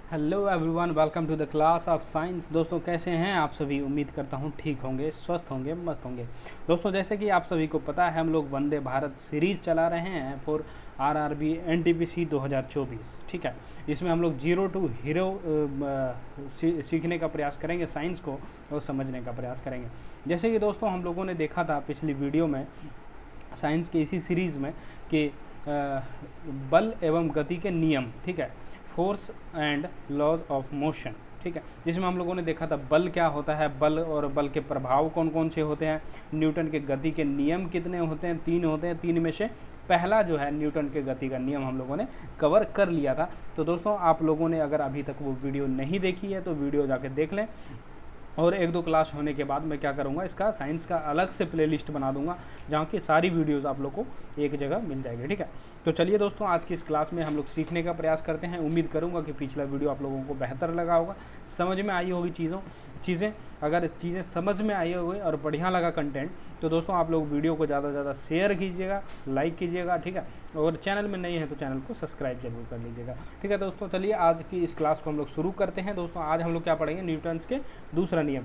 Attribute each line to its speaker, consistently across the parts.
Speaker 1: Hello everyone, welcome to the class of science. दोस्तों कैसे हैं आप सभी? उम्मीद करता हूं ठीक होंगे, स्वस्थ होंगे, मस्त होंगे। दोस्तों जैसे कि आप सभी को पता है, हम लोग वंदे भारत सीरीज़ चला रहे हैं फॉर आरआरबी एनटीपीसी 2024। ठीक है, इसमें हम लोग जीरो टू हीरो सीखने का प्रयास करेंगे, साइंस को और समझने का प्रयास करेंगे। जैसे कि दोस्तों हम लोगों ने देखा था पिछली वीडियो में साइंस के इसी सीरीज़ में कि बल एवं गति के नियम, ठीक है, force and laws of motion, ठीक है, जिसमें हम लोगों ने देखा था बल क्या होता है, बल और बल के प्रभाव कौन कौन से होते हैं, न्यूटन के गति के नियम कितने होते हैं, 3 होते हैं, 3 में से पहला जो है न्यूटन के गति का नियम हम लोगों ने कवर कर लिया था। तो दोस्तों आप लोगों ने अगर अभी तक वो वीडियो नहीं देखी है तो वीडियो जाके देख लें, और 1-2 क्लास होने के बाद मैं क्या करूँगा, इसका साइंस का अलग से प्लेलिस्ट बना दूंगा जहाँ की सारी वीडियोस आप लोग को एक जगह मिल जाएगी। ठीक है, तो चलिए दोस्तों आज की इस क्लास में हम लोग सीखने का प्रयास करते हैं। उम्मीद करूँगा कि पिछला वीडियो आप लोगों को बेहतर लगा होगा, समझ में आई होगी चीज़ें। अगर चीज़ें समझ में आई होगी और बढ़िया लगा कंटेंट, तो दोस्तों आप लोग वीडियो को ज़्यादा से ज़्यादा शेयर कीजिएगा, लाइक कीजिएगा, ठीक है, और चैनल में नहीं है तो चैनल को सब्सक्राइब जरूर कर लीजिएगा। ठीक है दोस्तों, चलिए आज की इस क्लास को हम लोग शुरू करते हैं। दोस्तों आज हम लोग क्या पढ़ेंगे, न्यूटन्स के दूसरा नियम।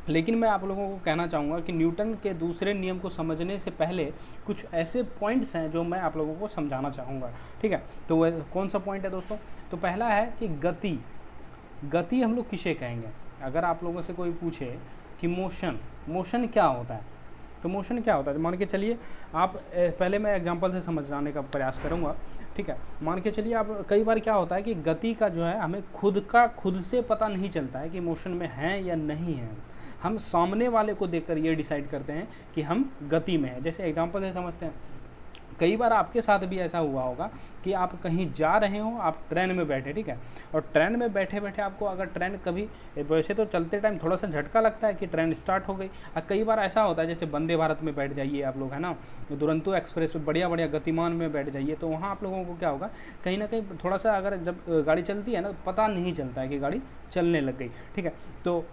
Speaker 1: लेकिन मैं आप लोगों को कहना चाहूँगा कि न्यूटन के दूसरे नियम को समझने से पहले कुछ ऐसे पॉइंट्स हैं जो मैं आप लोगों को समझाना चाहूँगा। ठीक है, तो वह कौन सा पॉइंट है दोस्तों? तो पहला है कि गति हम लोग किसे कहेंगे। अगर आप लोगों से कोई पूछे कि मोशन क्या होता है, तो मोशन क्या होता है, मान के चलिए आप पहले मैं एग्जांपल से समझाने का प्रयास करूँगा। ठीक है, मान के चलिए आप, कई बार क्या होता है कि गति का जो है हमें खुद से पता नहीं चलता है कि मोशन में है या नहीं है। हम सामने वाले को देखकर ये डिसाइड करते हैं कि हम गति में हैं। जैसे एग्जांपल से समझते हैं, कई बार आपके साथ भी ऐसा हुआ होगा कि आप कहीं जा रहे हो, आप ट्रेन में बैठे, ठीक है, और ट्रेन में बैठे बैठे आपको अगर ट्रेन कभी, वैसे तो चलते टाइम थोड़ा सा झटका लगता है कि ट्रेन स्टार्ट हो गई, और कई बार ऐसा होता है जैसे वंदे भारत में बैठ जाइए आप लोग, है ना, दुरंतो एक्सप्रेस में बढ़िया गतिमान में बैठ जाइए, तो वहाँ आप लोगों को क्या होगा, कहीं ना कहीं थोड़ा सा अगर जब गाड़ी चलती है ना, पता नहीं चलता है कि गाड़ी चलने लग गई। ठीक है, तो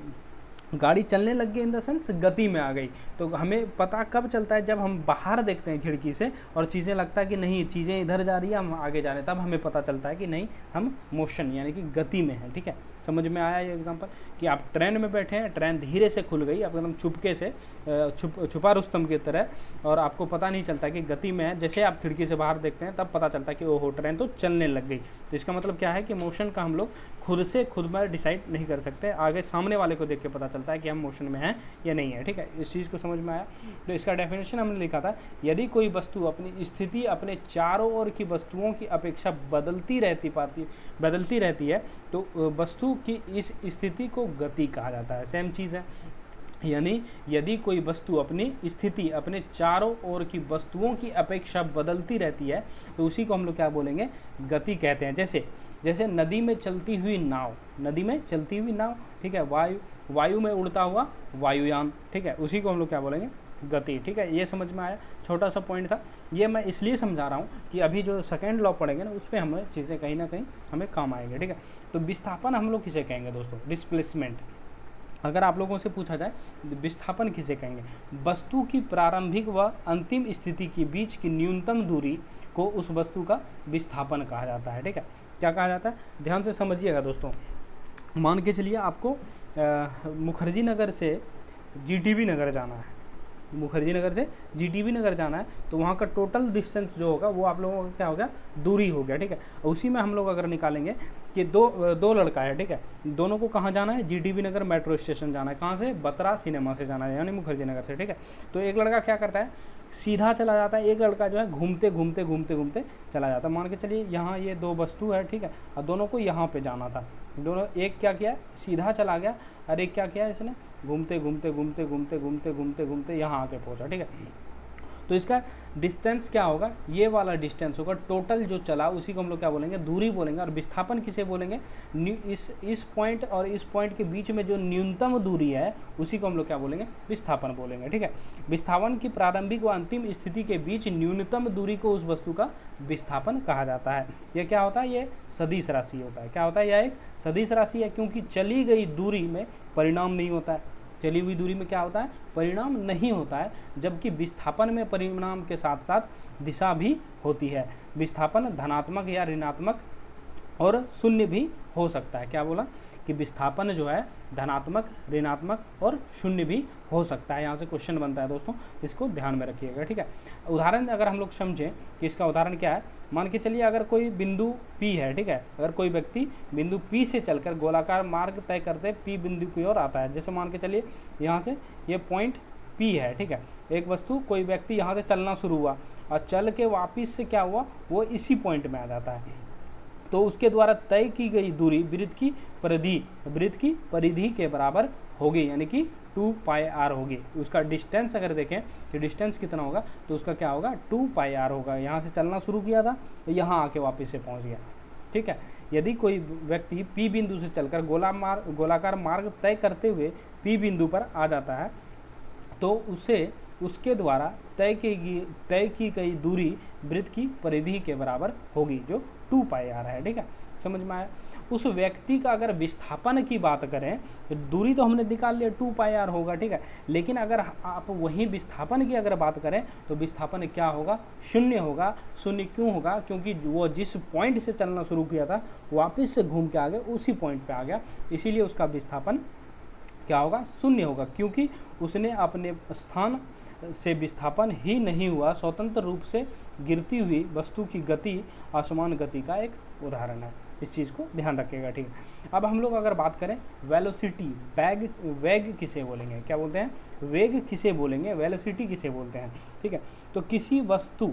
Speaker 1: गाड़ी चलने लग गई इन द सेंस गति में आ गई। तो हमें पता कब चलता है, जब हम बाहर देखते हैं खिड़की से और चीज़ें लगता है कि नहीं, चीज़ें इधर जा रही है, हम आगे जा रहे हैं, तब हमें पता चलता है कि नहीं, हम मोशन यानी कि गति में हैं। ठीक है, समझ में आया ये एग्जांपल कि आप ट्रेन में बैठे हैं, ट्रेन धीरे से खुल गई, आप एकदम चुपके से छुपा रुस्तम की तरह, और आपको पता नहीं चलता कि गति में है। जैसे आप खिड़की से बाहर देखते हैं तब पता चलता है कि ओहो, ट्रेन तो चलने लग गई। तो इसका मतलब क्या है कि मोशन का हम लोग खुद में डिसाइड नहीं कर सकते, आगे सामने वाले को देख के पता चलता है कि हम मोशन में हैं या नहीं है। ठीक है, इस चीज़ को समझ में आया। तो इसका डेफिनेशन हमने लिखा था, यदि कोई वस्तु अपनी स्थिति अपने चारों ओर की वस्तुओं की अपेक्षा बदलती रहती है तो वस्तु की इस स्थिति को गति कहा जाता है। सेम चीज़ है, यानी यदि कोई वस्तु अपनी स्थिति अपने चारों ओर की वस्तुओं की अपेक्षा बदलती रहती है तो उसी को हम लोग क्या बोलेंगे, गति कहते हैं। जैसे नदी में चलती हुई नाव, ठीक है, वायु में उड़ता हुआ वायुयान, ठीक है, उसी को हम लोग क्या बोलेंगे, गति। ठीक है, ये समझ में आया, छोटा सा पॉइंट था। ये मैं इसलिए समझा रहा हूँ कि अभी जो सेकेंड लॉ पढ़ेंगे ना, उस पर हमें चीज़ें कहीं ना कहीं हमें काम आएंगे। ठीक है, तो विस्थापन हम लोग किसे कहेंगे दोस्तों, डिस्प्लेसमेंट। अगर आप लोगों से पूछा जाए विस्थापन किसे कहेंगे, वस्तु की प्रारंभिक व अंतिम स्थिति के बीच की न्यूनतम दूरी को उस वस्तु का विस्थापन कहा जाता है। ठीक है, क्या कहा जाता है, ध्यान से समझिएगा दोस्तों। मान के चलिए आपको मुखर्जी नगर से जीटीबी नगर जाना है, जाना है, तो वहाँ का टोटल डिस्टेंस जो होगा वो आप लोगों का क्या हो गया, दूरी हो गया। ठीक है, उसी में हम लोग अगर निकालेंगे कि दो लड़का है, ठीक है, दोनों को कहाँ जाना है, जीटीबी नगर मेट्रो स्टेशन जाना है, कहाँ से, बतरा सिनेमा से जाना है, यानी मुखर्जी नगर से। ठीक है, तो एक लड़का क्या करता है, सीधा चला जाता है, एक लड़का जो है घूमते घूमते चला जाता है। मान के चलिए यहाँ ये 2 वस्तु है, ठीक है, और दोनों को यहाँ पे जाना था, दोनों, एक क्या किया, सीधा चला गया, और एक क्या किया, इसने घूमते घूमते यहाँ आके पहुँचा। ठीक है, तो इसका डिस्टेंस क्या होगा, ये वाला डिस्टेंस होगा, टोटल जो चला उसी को हम लोग क्या बोलेंगे, दूरी बोलेंगे। और विस्थापन किसे बोलेंगे, इस पॉइंट और इस पॉइंट के बीच में जो न्यूनतम दूरी है उसी को हम लोग क्या बोलेंगे, विस्थापन बोलेंगे। ठीक है, विस्थापन की प्रारंभिक व अंतिम स्थिति के बीच न्यूनतम दूरी को उस वस्तु का विस्थापन कहा जाता है। यह क्या होता है, ये सदिश राशि होता है। क्या होता है, यह एक सदिश राशि है, क्योंकि चली गई दूरी में परिणाम नहीं होता है, चली हुई दूरी में क्या होता है, परिणाम नहीं होता है, जबकि विस्थापन में परिणाम के साथ साथ दिशा भी होती है। विस्थापन धनात्मक या ऋणात्मक और शून्य भी हो सकता है। क्या बोला कि विस्थापन जो है धनात्मक, ऋणात्मक और शून्य भी हो सकता है। यहाँ से क्वेश्चन बनता है दोस्तों, इसको ध्यान में रखिएगा, ठीक है। उदाहरण अगर हम लोग समझें कि इसका उदाहरण क्या है, मान के चलिए अगर कोई बिंदु P है, ठीक है, अगर कोई व्यक्ति बिंदु P से चलकर गोलाकार मार्ग तय करते P बिंदु की ओर आता है। जैसे मान के चलिए यहाँ से ये पॉइंट P है, ठीक है, एक वस्तु कोई व्यक्ति यहाँ से चलना शुरू हुआ और चल के वापिस से क्या हुआ, वो इसी पॉइंट में आ जाता है। तो उसके द्वारा तय की गई दूरी वृत्त की परिधि के बराबर होगी, यानी कि 2πr होगी। उसका डिस्टेंस अगर देखें कि डिस्टेंस कितना होगा, तो उसका क्या होगा 2πr होगा। यहाँ से चलना शुरू किया था, तो यहाँ आके वापस से पहुँच गया, ठीक है। यदि कोई व्यक्ति P बिंदु से चलकर गोलाकार मार्ग तय करते हुए P बिंदु पर आ जाता है, तो उसे उसके द्वारा तय की गई दूरी वृत्त की परिधि के बराबर होगी, जो 2πr है, ठीक है। समझ में आया। उस व्यक्ति का अगर विस्थापन की बात करें तो दूरी तो हमने निकाल लिया 2πr होगा, ठीक है, लेकिन अगर आप वहीं विस्थापन की अगर बात करें तो विस्थापन क्या होगा, शून्य होगा। शून्य क्यों होगा, क्योंकि वो जिस पॉइंट से चलना शुरू किया था वापस से घूम के आ गया, उसी पॉइंट पे आ गया, इसीलिए उसका विस्थापन क्या होगा, शून्य होगा, क्योंकि उसने अपने स्थान से विस्थापन ही नहीं हुआ। स्वतंत्र रूप से गिरती हुई वस्तु की गति असमान गति का एक उदाहरण है। इस चीज़ को ध्यान रखिएगा, ठीक है। अब हम लोग अगर बात करें वेलोसिटी, वेग किसे बोलेंगे, क्या बोलते हैं, वेग किसे बोलेंगे, वेलोसिटी किसे बोलते हैं, ठीक है। तो किसी वस्तु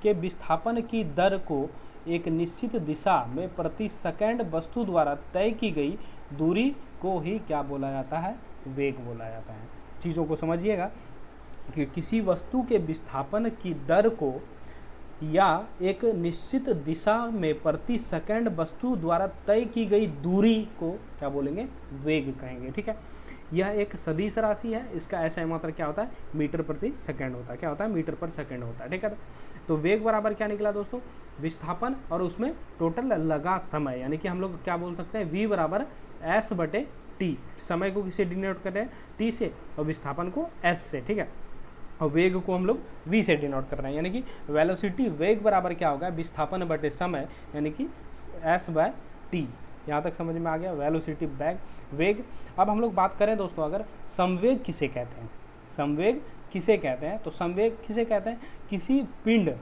Speaker 1: के विस्थापन की दर को एक निश्चित दिशा में प्रति सेकंड वस्तु द्वारा तय की गई दूरी को ही क्या बोला जाता है, वेग बोला जाता है। चीज़ों को समझिएगा कि किसी वस्तु के विस्थापन की दर को या एक निश्चित दिशा में प्रति सेकंड वस्तु द्वारा तय की गई दूरी को क्या बोलेंगे, वेग कहेंगे, ठीक है। यह एक सदिश राशि है, इसका ऐसा मात्रा क्या होता है, मीटर प्रति सेकंड होता है। क्या होता है, मीटर पर सेकंड होता है, ठीक है। तो वेग बराबर क्या निकला दोस्तों, विस्थापन और उसमें टोटल लगा समय, यानी कि हम लोग क्या बोल सकते हैं, v बराबर s/t। समय को किसे डिनोट कर रहे हैं, t से, और विस्थापन को s से, ठीक है, और वेग को हम लोग v से डिनोट कर रहे हैं, यानी कि वेलोसिटी वेग बराबर क्या होगा, विस्थापन बटे समय, यानी कि s/t। यहाँ तक समझ में आ गया, वेलोसिटी वेग। अब हम लोग बात करें दोस्तों, अगर संवेग किसे कहते हैं, संवेग किसे कहते हैं, तो संवेग किसे कहते हैं, किसी पिंड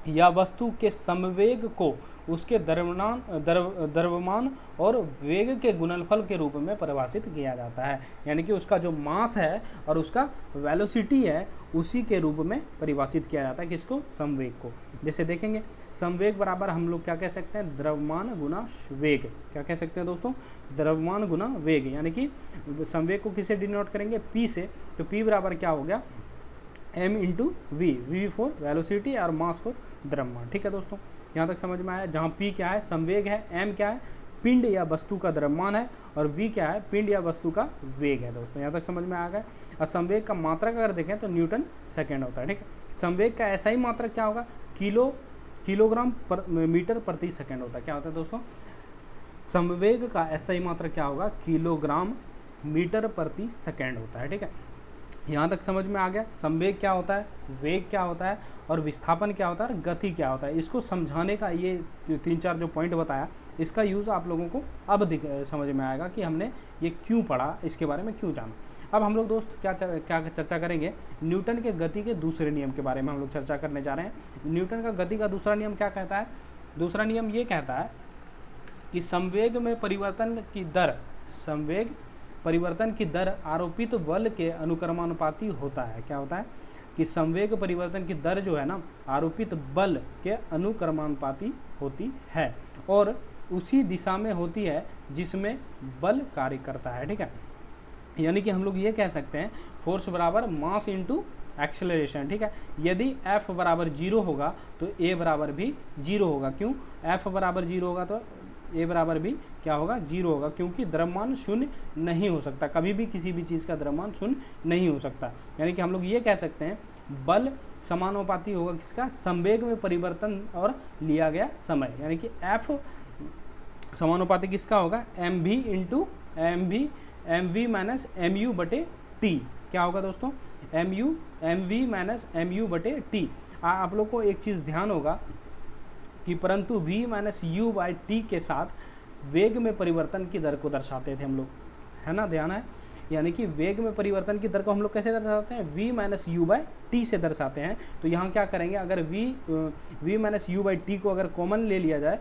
Speaker 1: या वस्तु के संवेग को उसके द्रव्यमान और वेग के गुणनफल के रूप में परिभाषित किया जाता है, यानी कि उसका जो मास है और उसका वेलोसिटी है उसी के रूप में परिभाषित किया जाता है, किसको, संवेग को। जैसे देखेंगे संवेग बराबर हम लोग क्या कह सकते हैं, द्रव्यमान गुना वेग। क्या कह सकते हैं दोस्तों, द्रव्यमान गुना वेग, यानी कि संवेग को किसे डिनोट करेंगे, p से। तो p बराबर क्या हो गया, m/v, v फॉर वेलोसिटी और मास फॉर द्रव्यमान, ठीक है दोस्तों। यहाँ तक समझ में आया। जहाँ p क्या है, संवेग है, m क्या है, पिंड या वस्तु का द्रव्यमान है, और v क्या है, पिंड या वस्तु का वेग है दोस्तों। यहाँ तक समझ में आ गया। और संवेग का मात्रक अगर देखें तो न्यूटन सेकेंड होता है, ठीक है। संवेग का ऐसा ही मात्रक क्या होगा, किलोग्राम मीटर प्रति सेकेंड होता है। क्या होता है दोस्तों, संवेग का ऐसा ही मात्रक क्या होगा, किलोग्राम मीटर प्रति सेकेंड होता है, ठीक है। यहाँ तक समझ में आ गया। संवेग क्या होता है, वेग क्या होता है, और विस्थापन क्या होता है, और गति क्या होता है। इसको समझाने का ये 3-4 जो पॉइंट बताया, इसका यूज़ आप लोगों को अब समझ में आएगा कि हमने ये क्यों पढ़ा, इसके बारे में क्यों जाना। अब हम लोग दोस्त क्या चर्चा करेंगे, न्यूटन के गति के दूसरे नियम के बारे में हम लोग चर्चा करने जा रहे हैं। न्यूटन का गति का दूसरा नियम क्या कहता है, दूसरा नियम ये कहता है कि संवेग में परिवर्तन की दर आरोपित बल के अनुक्रमानुपाती होता है। क्या होता है कि संवेग परिवर्तन की दर जो है ना, आरोपित बल के अनुक्रमानुपाती होती है, और उसी दिशा में होती है जिसमें बल कार्य करता है, ठीक है। यानी कि हम लोग ये कह सकते हैं फोर्स बराबर मास इंटू एक्सेलरेशन, ठीक है। यदि F बराबर 0 होगा तो A बराबर भी 0 होगा। क्यों, F बराबर 0 होगा तो A बराबर भी क्या होगा, 0 होगा, क्योंकि द्रव्यमान शून्य नहीं हो सकता, कभी भी किसी भी चीज़ का द्रव्यमान शून्य नहीं हो सकता। यानी कि हम लोग ये कह सकते हैं बल समानुपाती होगा किसका, संवेग में परिवर्तन और लिया गया समय, यानी कि F समानुपाती किसका होगा, mv माइनस mu बटे t। क्या होगा दोस्तों, mv माइनस mu बटे t। आप लोग को एक चीज़ ध्यान होगा कि परंतु v minus u by T के साथ वेग में परिवर्तन की दर को दर्शाते थे हम लोग, है ना, ध्यान है। यानी कि वेग में परिवर्तन की दर को हम लोग कैसे दर्शाते हैं, v minus you by T से दर्शाते हैं। तो यहाँ क्या करेंगे, अगर v minus you by T को अगर कॉमन ले लिया जाए,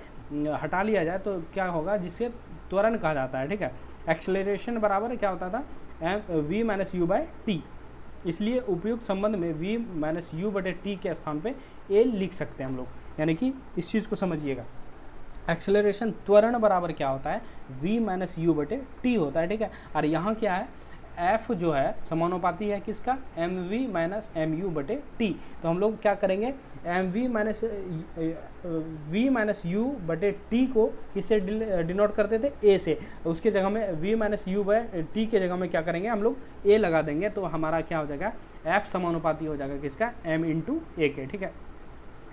Speaker 1: हटा लिया जाए, तो क्या होगा, जिससे त्वरण कहा जाता है, ठीक है। एक्सेलरेशन बराबर क्या होता था, v minus you by T. इसलिए उपयुक्त संबंध में v माइनस यू बटे टी के स्थान पे a लिख सकते हैं हम लोग। यानी कि इस चीज़ को समझिएगा, एक्सेलरेशन त्वरण बराबर क्या होता है, v माइनस यू बटे टी होता है, ठीक है। और यहाँ क्या है, f जो है समानुपाती है किसका, mv माइनस mu बटे t। तो हम लोग क्या करेंगे, mv minus v minus you बटे टी को किससे डिनोट करते थे, a से, उसके जगह में v minus u by t के जगह में क्या करेंगे हम लोग, a लगा देंगे। तो हमारा क्या हो जाएगा, f समानुपाती हो जाएगा किसका, m इंटू a के, ठीक है।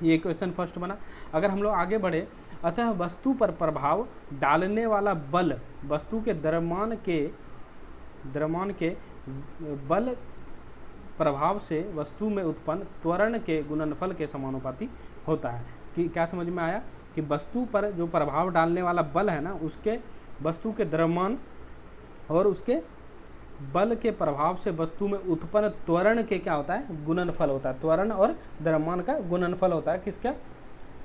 Speaker 1: ये क्वेश्चन फर्स्ट बना। अगर हम लोग आगे बढ़े, अतः वस्तु पर प्रभाव डालने वाला बल वस्तु के द्रव्यमान के बल प्रभाव से वस्तु में उत्पन्न त्वरण के गुणनफल के समानुपाती होता है। कि क्या समझ में आया, कि वस्तु पर जो प्रभाव डालने वाला बल है ना, उसके वस्तु के द्रव्यमान और उसके बल के प्रभाव से वस्तु में उत्पन्न त्वरण के क्या होता है, गुणनफल होता है। त्वरण और द्रव्यमान का गुणनफल होता है किसका,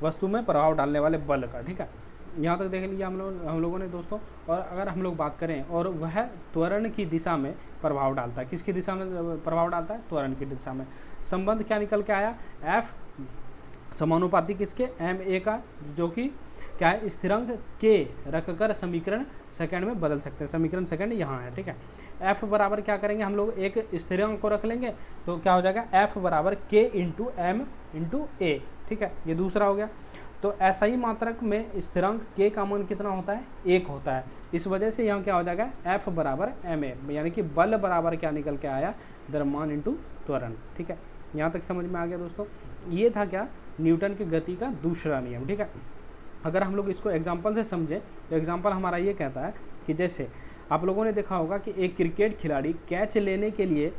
Speaker 1: वस्तु में प्रभाव डालने वाले बल का, ठीक है। यहाँ तक देख लिया हम लोगों ने दोस्तों। और अगर हम लोग बात करें, और वह त्वरण की दिशा में प्रभाव डालता है, किसकी दिशा में प्रभाव डालता है, त्वरण की दिशा में। संबंध क्या निकल के आया, F समानुपाती किसके, ma का, जो कि क्या है, स्थिरांक k रखकर समीकरण सेकंड में बदल सकते हैं। समीकरण सेकंड यहाँ है, ठीक है। F बराबर क्या करेंगे हम लोग, एक स्थिरांक को रख लेंगे, तो क्या हो जाएगा, F बराबर k इंटू एम इंटू ए, ठीक है। ये दूसरा हो गया। तो ऐसा ही मात्रक में स्थिरांक k का मान कितना होता है, 1 होता है। इस वजह से यहाँ क्या हो जाएगा, F बराबर ma, यानी कि बल बराबर क्या निकल के आया, द्रव्यमान इंटू त्वरण, ठीक है। यहाँ तक समझ में आ गया दोस्तों। ये था क्या, न्यूटन की गति का दूसरा नियम, ठीक है। अगर हम लोग इसको एग्जाम्पल से समझें, तो एग्जाम्पल हमारा ये कहता है कि जैसे आप लोगों ने देखा होगा कि एक क्रिकेट खिलाड़ी कैच लेने के लिए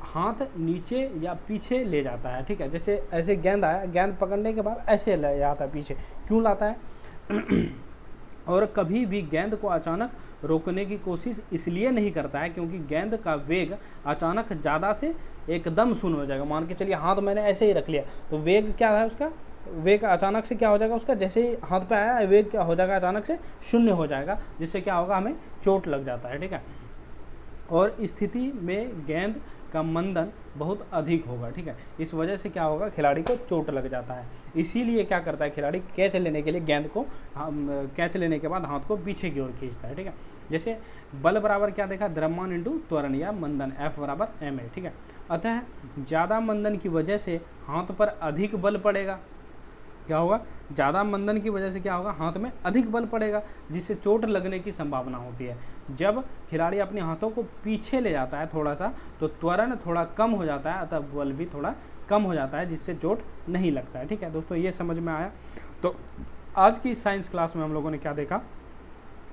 Speaker 1: हाथ नीचे या पीछे ले जाता है, ठीक है। जैसे ऐसे गेंद आया, गेंद पकड़ने के बाद ऐसे ले जाता है पीछे, क्यों लाता है और कभी भी गेंद को अचानक रोकने की कोशिश इसलिए नहीं करता है क्योंकि गेंद का वेग अचानक ज़्यादा से एकदम शून्य हो जाएगा। मान के चलिए हाथ मैंने ऐसे ही रख लिया, तो वेग क्या है उसका, वेग अचानक से क्या हो जाएगा उसका, जैसे ही हाथ पे आया वेग क्या हो जाएगा, अचानक से शून्य हो जाएगा, जिससे क्या होगा, हमें चोट लग जाता है, ठीक है। और स्थिति में गेंद का मंदन बहुत अधिक होगा, ठीक है। इस वजह से क्या होगा, खिलाड़ी को चोट लग जाता है। इसीलिए क्या करता है खिलाड़ी, कैच लेने के लिए गेंद को कैच लेने के बाद हाथ को पीछे की ओर खींचता है, ठीक है। जैसे बल बराबर क्या देखा, द्रव्यमान इंटू त्वरण या मंदन, F बराबर ma, ठीक है। अतः ज़्यादा मंदन की वजह से हाथ पर अधिक बल पड़ेगा, क्या होगा, ज़्यादा मंदन की वजह से क्या होगा, हाथ में अधिक बल पड़ेगा, जिससे चोट लगने की संभावना होती है। जब खिलाड़ी अपने हाथों को पीछे ले जाता है थोड़ा सा, तो त्वरण थोड़ा कम हो जाता है, अतः बल भी थोड़ा कम हो जाता है, जिससे चोट नहीं लगता है, ठीक है दोस्तों। ये समझ में आया। तो आज की साइंस क्लास में हम लोगों ने क्या देखा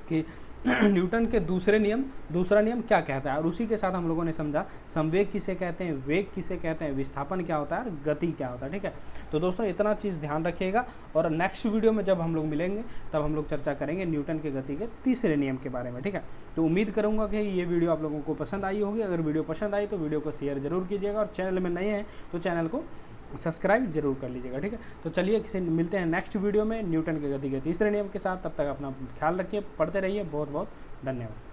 Speaker 1: कि न्यूटन के दूसरा नियम क्या कहता है, और उसी के साथ हम लोगों ने समझा संवेग किसे कहते हैं, वेग किसे कहते हैं, विस्थापन क्या होता है और गति क्या होता है, ठीक है। तो दोस्तों इतना चीज़ ध्यान रखिएगा, और नेक्स्ट वीडियो में जब हम लोग मिलेंगे तब हम लोग चर्चा करेंगे न्यूटन के गति के तीसरे नियम के बारे में, ठीक है। तो उम्मीद करूँगा कि ये वीडियो आप लोगों को पसंद आई होगी। अगर वीडियो पसंद आई तो वीडियो को शेयर जरूर कीजिएगा, और चैनल में नए हैं तो चैनल को सब्सक्राइब जरूर कर लीजिएगा, ठीक है। तो चलिए मिलते हैं नेक्स्ट वीडियो में न्यूटन के गति के तीसरे नियम के साथ। तब तक अपना ख्याल रखिए, पढ़ते रहिए। बहुत बहुत धन्यवाद।